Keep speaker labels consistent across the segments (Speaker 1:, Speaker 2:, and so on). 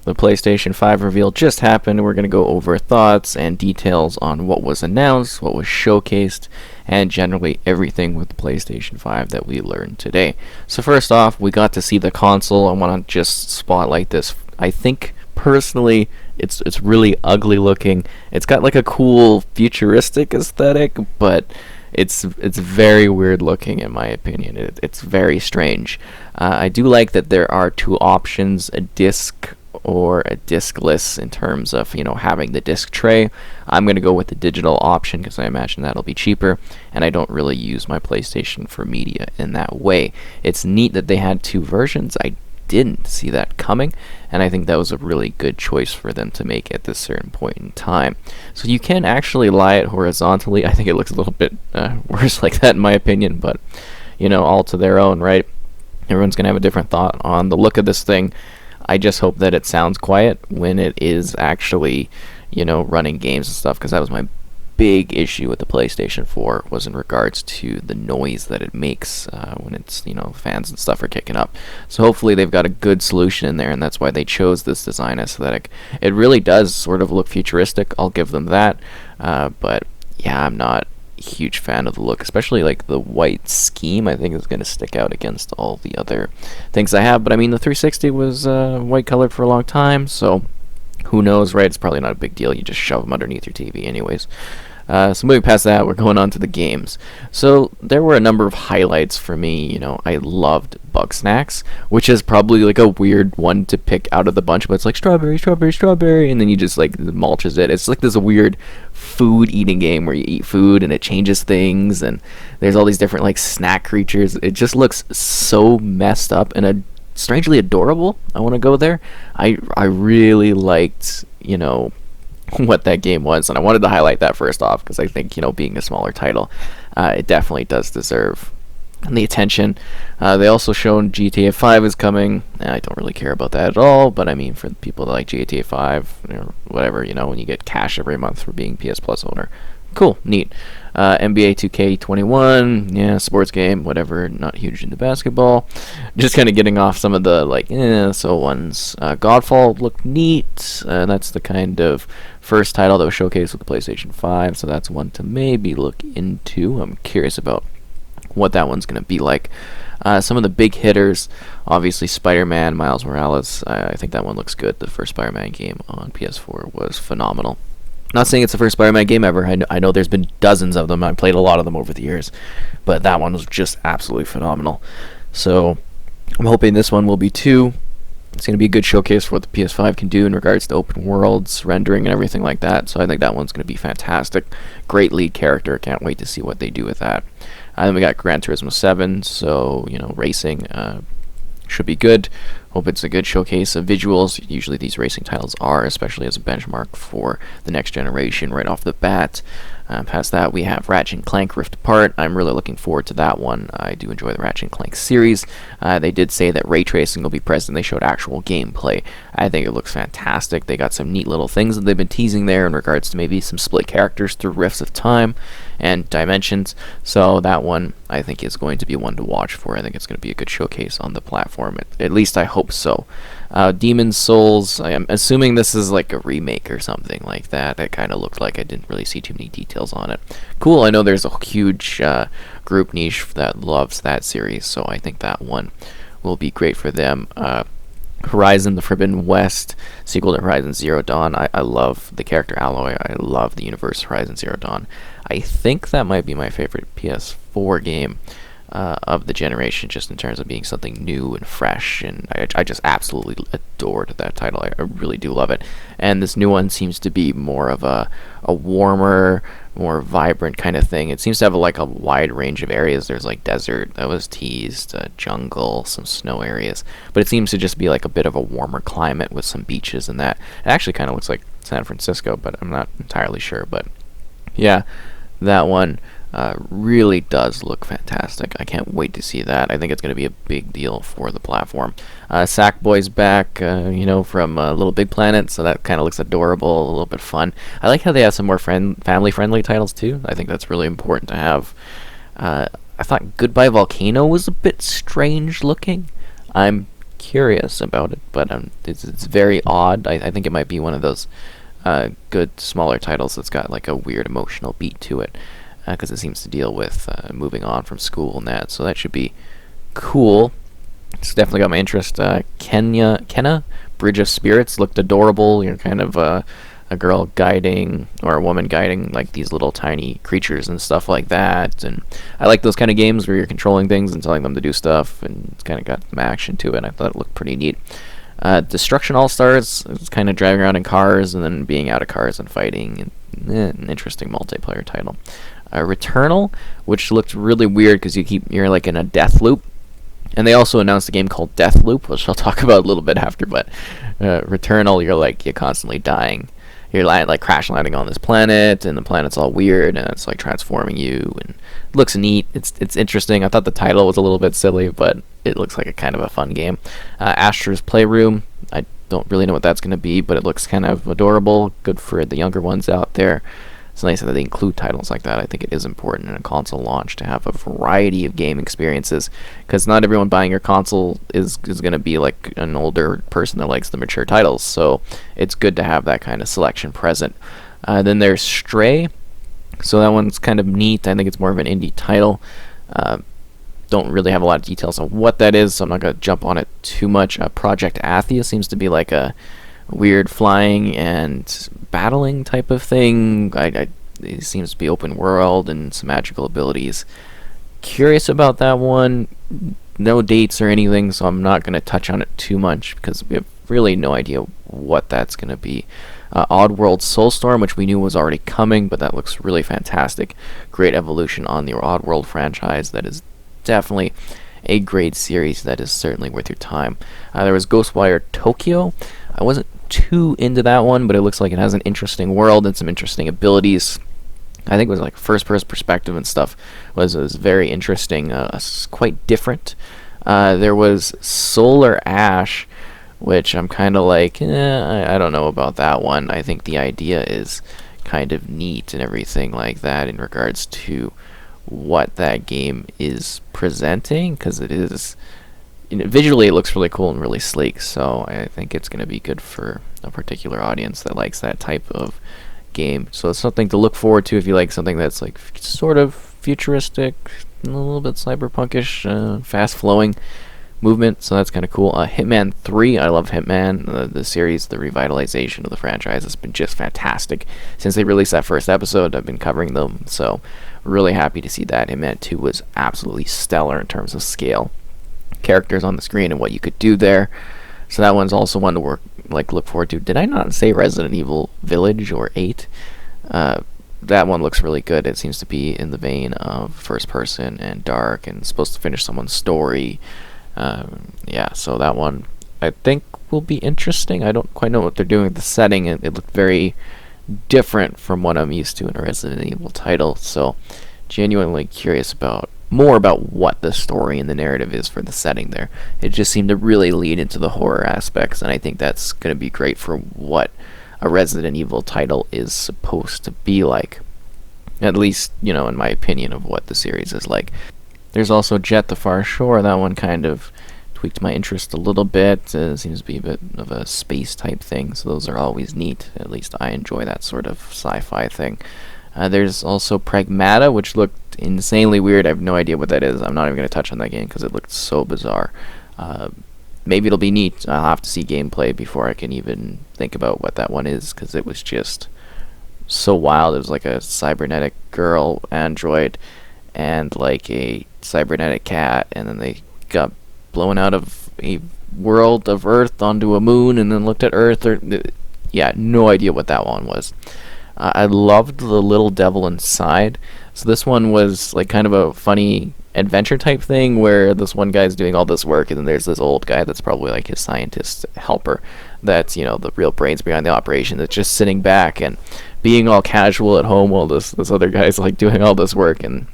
Speaker 1: The PlayStation 5 reveal just happened. We're going to go over thoughts and details on what was announced, what was showcased, and generally everything with the PlayStation 5 that we learned today. So first off, we got to see the console. I want to just spotlight this. I think personally it's really ugly looking. It's got like a cool futuristic aesthetic, but it's very weird looking in my opinion. It's very strange. I do like that there are two options: a disc or a discless, in terms of having the disc tray. I'm going to go with the digital option because I imagine that'll be cheaper, and I don't really use my PlayStation for media in that way. It's neat that they had two versions. I didn't see that coming, and I think that was a really good choice for them to make at this certain point in time. So you can actually lie it horizontally. I think it looks a little bit worse like that in my opinion, but all to their own, right? Everyone's going to have a different thought on the look of this thing. I just hope that it sounds quiet when it is actually, running games and stuff, because that was my big issue with the PlayStation 4, was in regards to the noise that it makes when it's, fans and stuff are kicking up. So hopefully they've got a good solution in there, and that's why they chose this design aesthetic. It really does sort of look futuristic, I'll give them that, but yeah, I'm not huge fan of the look, especially like the white scheme. I think is going to stick out against all the other things I have, but I mean the 360 was white colored for a long time, so who knows, right? It's probably not a big deal. You just shove them underneath your TV anyways. So moving past that, we're going on to the games. So there were a number of highlights for me. I loved Bug Snacks, which is probably like a weird one to pick out of the bunch, but it's like strawberry, strawberry, strawberry, and then you just like mulches it. It's like this weird food eating game where you eat food and it changes things, and there's all these different like snack creatures. It just looks so messed up and strangely adorable. I want to go there. I really liked, what that game was, and I wanted to highlight that first off because I think being a smaller title, it definitely does deserve the attention. They also shown GTA 5 is coming. I don't really care about that at all, but I mean, for the people that like GTA 5 or whatever, when you get cash every month for being PS Plus owner, cool, neat. NBA 2K21, yeah, sports game, whatever, not huge into basketball. Just kind of getting off some of the so ones. Godfall looked neat. That's the kind of first title that was showcased with the PlayStation 5, so that's one to maybe look into. I'm curious about what that one's going to be like. Some of the big hitters, obviously Spider-Man, Miles Morales. I think that one looks good. The first Spider-Man game on PS4 was phenomenal. Not saying it's the first Spider-Man game ever. I know there's been dozens of them. I've played a lot of them over the years, but that one was just absolutely phenomenal. So I'm hoping this one will be too. It's going to be a good showcase for what the PS5 can do in regards to open worlds, rendering, and everything like that. So I think that one's going to be fantastic. Great lead character. Can't wait to see what they do with that. And then we got Gran Turismo 7, so racing should be good. Hope it's a good showcase of visuals. Usually these racing titles are, especially as a benchmark for the next generation right off the bat. Past that, we have Ratchet Clank Rift Apart. I'm really looking forward to that one. I do enjoy the Ratchet Clank series. They did say that ray tracing will be present. They showed actual gameplay. I think it looks fantastic. They got some neat little things that they've been teasing there in regards to maybe some split characters through rifts of time and dimensions. So that one, I think, is going to be one to watch for. I think it's going to be a good showcase on the platform. At least I hope so. Demon's Souls, I am assuming this is like a remake or something like that. It kind of looked like. I didn't really see too many details on it. Cool, I know there's a huge group niche that loves that series, so I think that one will be great for them. Horizon the Forbidden West, sequel to Horizon Zero Dawn. I love the character Aloy. I love the universe Horizon Zero Dawn. I think that might be my favorite PS4 game of the generation, just in terms of being something new and fresh, and I just absolutely adored that title. I really do love it. And this new one seems to be more of a warmer, more vibrant kind of thing. It seems to have a wide range of areas. There's like desert that was teased, jungle, some snow areas, but it seems to just be like a bit of a warmer climate with some beaches and that. It actually kind of looks like San Francisco, but I'm not entirely sure. But yeah, that one really does look fantastic. I can't wait to see that. I think it's going to be a big deal for the platform. Sackboy's back, from Little Big Planet, so that kind of looks adorable, a little bit fun. I like how they have some more family-friendly titles too. I think that's really important to have. I thought Goodbye Volcano was a bit strange looking. I'm curious about it, but it's very odd. I think it might be one of those good smaller titles that's got like a weird emotional beat to it, because it seems to deal with moving on from school and that. So that should be cool. It's definitely got my interest. Kenna, Bridge of Spirits looked adorable. You're kind of a girl guiding, or a woman guiding, like these little tiny creatures and stuff like that. And I like those kind of games where you're controlling things and telling them to do stuff, and it's kind of got some action to it. I thought it looked pretty neat. Destruction All Stars is kind of driving around in cars and then being out of cars and fighting. An interesting multiplayer title. Returnal, which looked really weird because you're like in a death loop. And they also announced a game called Deathloop, which I'll talk about a little bit after. But Returnal, you're constantly dying. You're like crash landing on this planet, and the planet's all weird, and it's like transforming you, and it looks neat. It's interesting. I thought the title was a little bit silly, but it looks like a kind of a fun game. Astra's Playroom, I don't really know what that's going to be, but it looks kind of adorable. Good for the younger ones out there. It's nice that they include titles like that. I think it is important in a console launch to have a variety of game experiences, because not everyone buying your console is going to be like an older person that likes the mature titles. So it's good to have that kind of selection present. Then there's Stray. So that one's kind of neat. I think it's more of an indie title. Don't really have a lot of details on what that is, so I'm not going to jump on it too much. Project Athia seems to be like a weird flying and battling type of thing. It seems to be open world and some magical abilities. Curious about that one. No dates or anything, so I'm not going to touch on it too much because we have really no idea what that's going to be. Oddworld Soulstorm, which we knew was already coming, but that looks really fantastic. Great evolution on the Oddworld franchise. That is definitely a great series that is certainly worth your time. There was Ghostwire Tokyo. I wasn't too into that one, but it looks like it has an interesting world and some interesting abilities. I think it was like first-person perspective and stuff was very interesting, quite different. There was Solar Ash, which I'm kind of like, I don't know about that one. I think the idea is kind of neat and everything like that in regards to what that game is presenting, because it is, visually it looks really cool and really sleek, so I think it's going to be good for a particular audience that likes that type of game. So it's something to look forward to if you like something that's like sort of futuristic, a little bit cyberpunkish, fast-flowing movement, so that's kind of cool. Hitman 3, I love Hitman. The series, the revitalization of the franchise has been just fantastic. Since they released that first episode, I've been covering them, so really happy to see that. Hitman 2 was absolutely stellar in terms of scale, characters on the screen, and what you could do there. So that one's also one to look forward to. Did I not say Resident Evil Village or 8? That one looks really good. It seems to be in the vein of first person and dark and supposed to finish someone's story. So that one I think will be interesting. I don't quite know what they're doing with the setting. It looked very different from what I'm used to in a Resident Evil title, so genuinely curious about more about what the story and the narrative is for the setting there. It just seemed to really lead into the horror aspects, and I think that's going to be great for what a Resident Evil title is supposed to be like, at least, in my opinion of what the series is like. There's also Jet the Far Shore. That one kind of tweaked my interest a little bit. Seems to be a bit of a space type thing, so those are always neat. At least I enjoy that sort of sci-fi thing. There's also Pragmata, which looked insanely weird. I have no idea what that is. I'm not even going to touch on that game because it looked so bizarre. Maybe it'll be neat. I'll have to see gameplay before I can even think about what that one is, because it was just so wild. It was like a cybernetic girl android and like a cybernetic cat, and then they got blown out of a world of Earth onto a moon and then looked at Earth. No idea what that one was. I loved The Little Devil Inside. So this one was like kind of a funny adventure type thing where this one guy's doing all this work, and then there's this old guy that's probably like his scientist helper that's, the real brains behind the operation, that's just sitting back and being all casual at home while this other guy's like doing all this work. And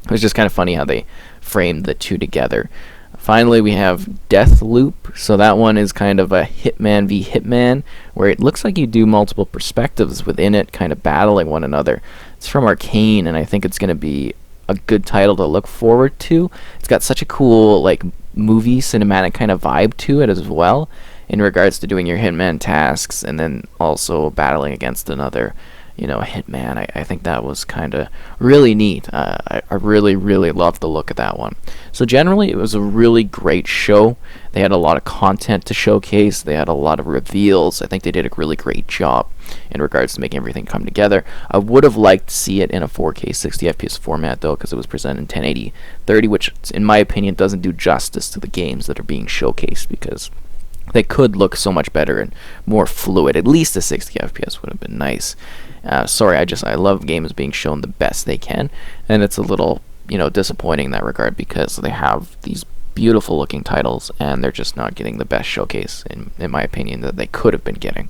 Speaker 1: it was just kind of funny how they framed the two together. Finally, we have Deathloop. So that one is kind of a Hitman v Hitman, where it looks like you do multiple perspectives within it, kind of battling one another. It's from Arcane, and I think it's going to be a good title to look forward to. It's got such a cool, like, movie cinematic kind of vibe to it as well, in regards to doing your hitman tasks and then also battling against another, hitman. I think that was kind of really neat. I really, really loved the look of that one. So generally, it was a really great show. They had a lot of content to showcase. They had a lot of reveals. I think they did a really great job in regards to making everything come together. I would have liked to see it in a 4K 60 FPS format, though, because it was presented in 1080 30, which, in my opinion, doesn't do justice to the games that are being showcased, because they could look so much better and more fluid. At least a 60 FPS would have been nice. Sorry, I love games being shown the best they can, and it's a little, disappointing in that regard, because they have these beautiful looking titles and they're just not getting the best showcase, in my opinion, that they could have been getting.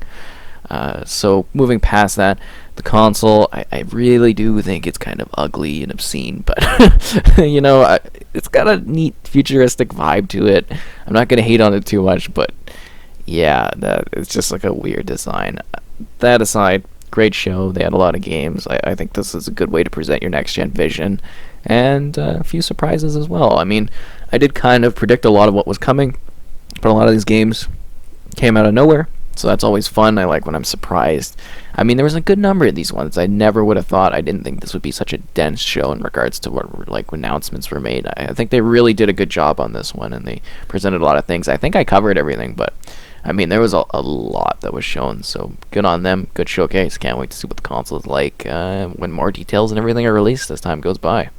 Speaker 1: So moving past that, the console, I really do think it's kind of ugly and obscene, but it's got a neat futuristic vibe to it. I'm not gonna hate on it too much, but yeah, it's just like a weird design. That aside, great show. They had a lot of games. I think this is a good way to present your next gen vision, and a few surprises as well. I mean, I did kind of predict a lot of what was coming, but a lot of these games came out of nowhere. So that's always fun. I like when I'm surprised. I mean, there was a good number of these ones. I never would have thought. I didn't think this would be such a dense show in regards to what announcements were made. I think they really did a good job on this one, and they presented a lot of things. I think I covered everything, but I mean, there was a lot that was shown. So good on them. Good showcase. Can't wait to see what the console is like when more details and everything are released as time goes by.